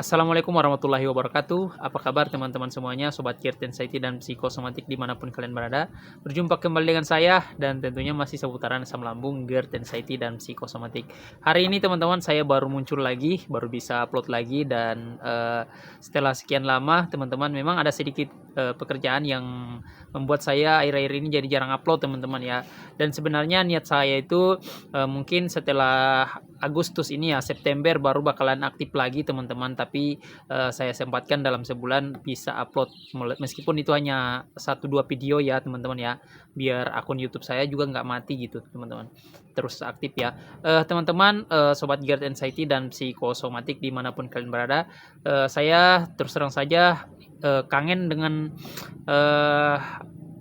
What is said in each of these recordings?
Assalamualaikum warahmatullahi wabarakatuh. Apa kabar teman-teman semuanya, Sobat Geert Anxiety dan Psikosomatik dimanapun kalian berada. Berjumpa kembali dengan saya dan tentunya masih seputaran asam lambung, Geert Anxiety dan Psikosomatik. Hari ini teman-teman saya baru muncul lagi, baru bisa upload lagi dan setelah sekian lama teman-teman memang ada sedikit pekerjaan yang membuat saya akhir-akhir ini jadi jarang upload teman-teman ya. Dan sebenarnya niat saya itu mungkin setelah Agustus ini ya, September baru bakalan aktif lagi teman-teman, tapi saya sempatkan dalam sebulan bisa upload meskipun itu hanya 1-2 video ya teman-teman ya, biar akun YouTube saya juga nggak mati gitu teman-teman, terus aktif ya. Teman-teman, Sobat Geert Anxiety dan Psikosomatik dimanapun kalian berada, saya terus terang saja kangen dengan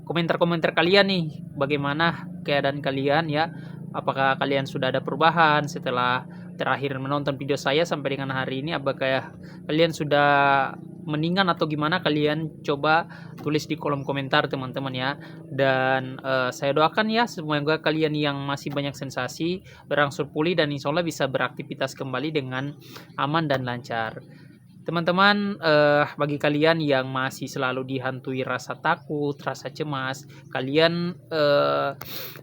komentar-komentar kalian nih, bagaimana keadaan kalian ya. Apakah kalian sudah ada perubahan setelah terakhir menonton video saya sampai dengan hari ini? Apakah kalian sudah mendingan atau gimana? Kalian coba tulis di kolom komentar teman-teman ya. Dan saya doakan ya semoga kalian yang masih banyak sensasi berangsur pulih dan insya Allah bisa beraktivitas kembali dengan aman dan lancar. Teman-teman, bagi kalian yang masih selalu dihantui rasa takut, rasa cemas, kalian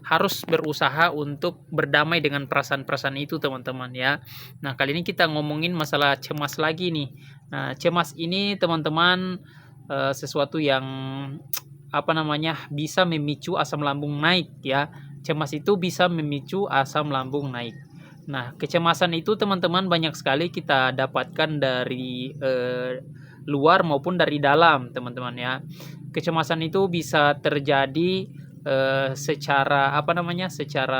harus berusaha untuk berdamai dengan perasaan-perasaan itu teman-teman ya. Nah, kali ini kita ngomongin masalah cemas lagi nih. Nah, cemas ini teman-teman sesuatu yang bisa memicu asam lambung naik ya. Cemas itu bisa memicu asam lambung naik. Nah, kecemasan itu teman-teman banyak sekali kita dapatkan dari luar maupun dari dalam, teman-teman ya. Kecemasan itu bisa terjadi secara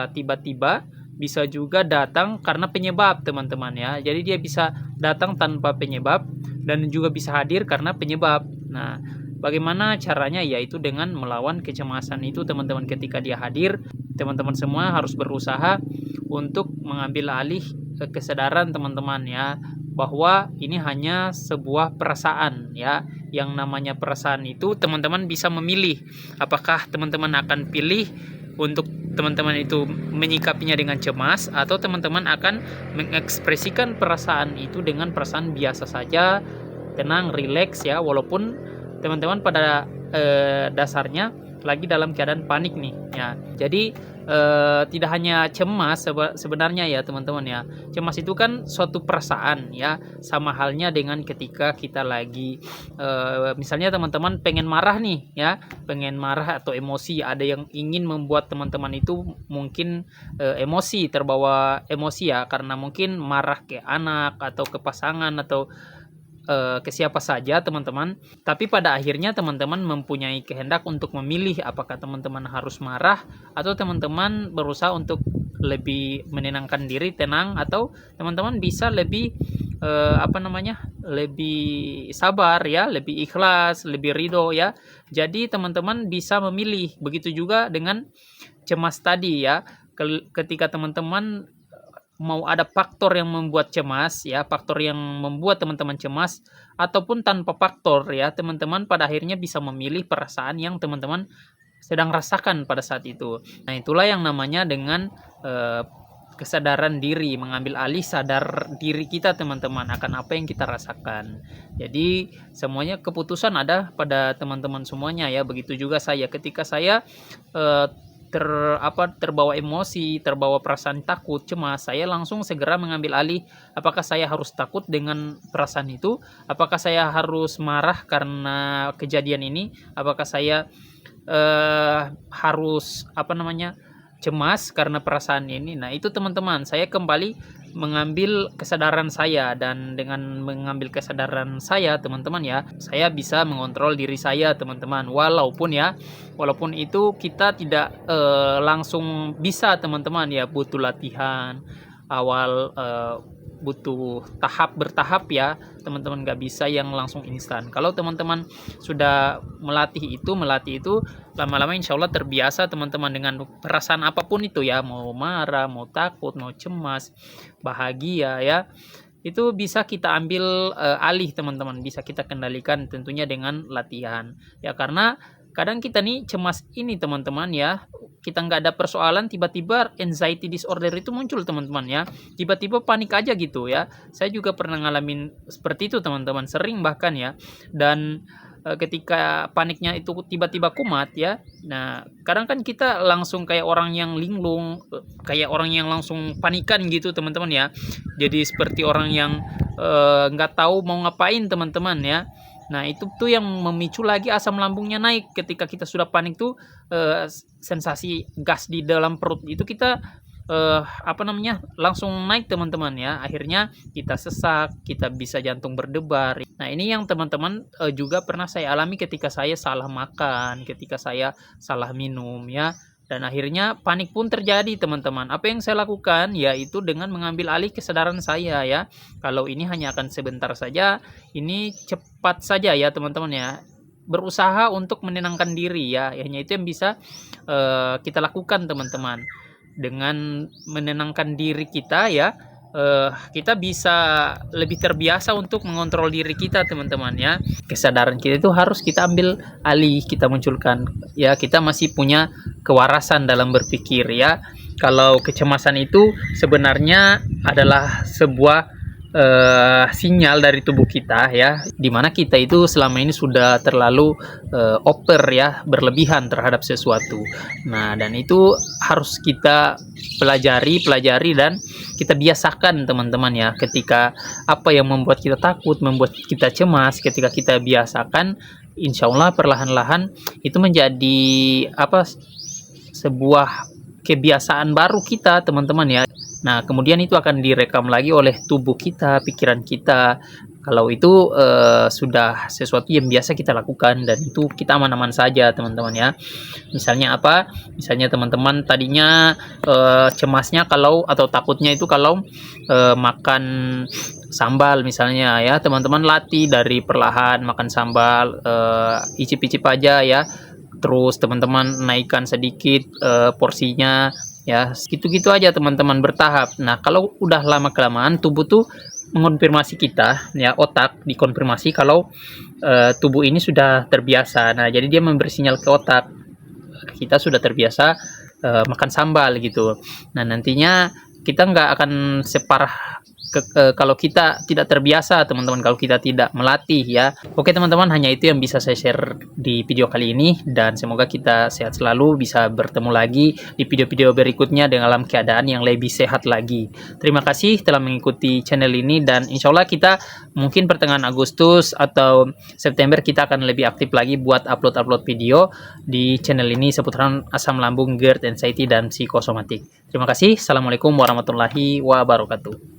tiba-tiba, bisa juga datang karena penyebab, teman-teman ya. Jadi dia bisa datang tanpa penyebab dan juga bisa hadir karena penyebab. Nah, bagaimana caranya? Yaitu dengan melawan kecemasan itu, teman-teman. Ketika dia hadir, teman-teman semua harus berusaha untuk mengambil alih kesadaran teman-teman ya, bahwa ini hanya sebuah perasaan ya. Yang namanya perasaan itu teman-teman bisa memilih apakah teman-teman akan pilih untuk teman-teman itu menyikapinya dengan cemas, atau teman-teman akan mengekspresikan perasaan itu dengan perasaan biasa saja, tenang, rileks ya, walaupun teman-teman pada dasarnya lagi dalam keadaan panik nih ya. Jadi tidak hanya cemas sebenarnya ya teman-teman ya. Cemas itu kan suatu perasaan ya, sama halnya dengan ketika kita lagi misalnya teman-teman pengen marah nih ya, pengen marah atau emosi, ada yang ingin membuat teman-teman itu mungkin emosi, terbawa emosi ya, karena mungkin marah ke anak atau ke pasangan atau ke siapa saja teman-teman. Tapi pada akhirnya teman-teman mempunyai kehendak untuk memilih apakah teman-teman harus marah atau teman-teman berusaha untuk lebih menenangkan diri, tenang, atau teman-teman bisa lebih lebih sabar ya, lebih ikhlas, lebih ridho ya. Jadi teman-teman bisa memilih. Begitu juga dengan cemas tadi ya. Ketika teman-teman mau ada faktor yang membuat cemas ya, faktor yang membuat teman-teman cemas, ataupun tanpa faktor ya, teman-teman pada akhirnya bisa memilih perasaan yang teman-teman sedang rasakan pada saat itu. Nah, itulah yang namanya dengan kesadaran diri, mengambil alih sadar diri kita teman-teman akan apa yang kita rasakan. Jadi semuanya keputusan ada pada teman-teman semuanya ya. Begitu juga saya, ketika saya terbawa emosi, terbawa perasaan takut, cemas, saya langsung segera mengambil alih apakah saya harus takut dengan perasaan itu, apakah saya harus marah karena kejadian ini, apakah saya harus cemas karena perasaan ini. Nah, itu teman-teman, saya kembali mengambil kesadaran saya, dan dengan mengambil kesadaran saya teman-teman ya, saya bisa mengontrol diri saya teman-teman. Walaupun itu kita tidak langsung bisa teman-teman ya, butuh latihan awal, butuh bertahap ya teman-teman, nggak bisa yang langsung instan. Kalau teman-teman sudah melatih itu lama-lama insya Allah terbiasa teman-teman dengan perasaan apapun itu ya, mau marah, mau takut, mau cemas, bahagia ya, itu bisa kita ambil alih teman-teman, bisa kita kendalikan tentunya dengan latihan ya. Karena kadang kita nih cemas ini teman-teman ya, kita nggak ada persoalan, tiba-tiba anxiety disorder itu muncul teman-teman ya, tiba-tiba panik aja gitu ya. Saya juga pernah ngalamin seperti itu teman-teman, sering bahkan ya. Dan ketika paniknya itu tiba-tiba kumat ya, nah kadang kan kita langsung kayak orang yang linglung, kayak orang yang langsung panikan gitu teman-teman ya. Jadi seperti orang yang nggak tahu mau ngapain teman-teman ya. Nah itu tuh yang memicu lagi asam lambungnya naik. Ketika kita sudah panik tuh sensasi gas di dalam perut itu kita langsung naik teman-teman ya. Akhirnya kita sesak, kita bisa jantung berdebar. Nah ini yang teman-teman juga pernah saya alami ketika saya salah makan, ketika saya salah minum ya. Dan akhirnya panik pun terjadi teman-teman. Apa yang saya lakukan yaitu dengan mengambil alih kesadaran saya ya. Kalau ini hanya akan sebentar saja, ini cepat saja ya teman-teman ya. Berusaha untuk menenangkan diri ya. Hanya itu yang bisa kita lakukan teman-teman. Dengan menenangkan diri kita ya, kita bisa lebih terbiasa untuk mengontrol diri kita teman-teman ya. Kesadaran kita itu harus kita ambil alih, kita munculkan ya. Kita masih punya kewarasan dalam berpikir ya. Kalau kecemasan itu sebenarnya adalah sebuah sinyal dari tubuh kita ya, dimana kita itu selama ini sudah terlalu over ya, berlebihan terhadap sesuatu. Nah dan itu harus kita pelajari dan kita biasakan teman-teman ya. Ketika apa yang membuat kita takut, membuat kita cemas, ketika kita biasakan, insya Allah perlahan-lahan itu menjadi sebuah kebiasaan baru kita teman-teman ya. Nah kemudian itu akan direkam lagi oleh tubuh kita, pikiran kita. Kalau itu sudah sesuatu yang biasa kita lakukan, dan itu kita aman-aman saja teman-teman ya. Misalnya apa? Misalnya teman-teman tadinya cemasnya atau takutnya itu kalau makan sambal misalnya ya, teman-teman latih dari perlahan makan sambal, icip-icip aja ya. Terus teman-teman naikkan sedikit porsinya ya, gitu-gitu aja teman-teman, bertahap. Nah kalau udah lama kelamaan tubuh tuh mengonfirmasi kita ya, otak dikonfirmasi kalau tubuh ini sudah terbiasa. Nah jadi dia memberi sinyal ke otak, kita sudah terbiasa makan sambal gitu. Nah nantinya kita nggak akan separah kalau kita tidak terbiasa teman-teman, kalau kita tidak melatih ya. Oke teman-teman, hanya itu yang bisa saya share di video kali ini, dan semoga kita sehat selalu, bisa bertemu lagi di video-video berikutnya dalam keadaan yang lebih sehat lagi. Terima kasih telah mengikuti channel ini, dan insya Allah kita mungkin pertengahan Agustus atau September kita akan lebih aktif lagi buat upload video di channel ini seputaran asam lambung, GERD, anxiety, dan psikosomatik. Terima kasih. Assalamualaikum warahmatullahi wabarakatuh.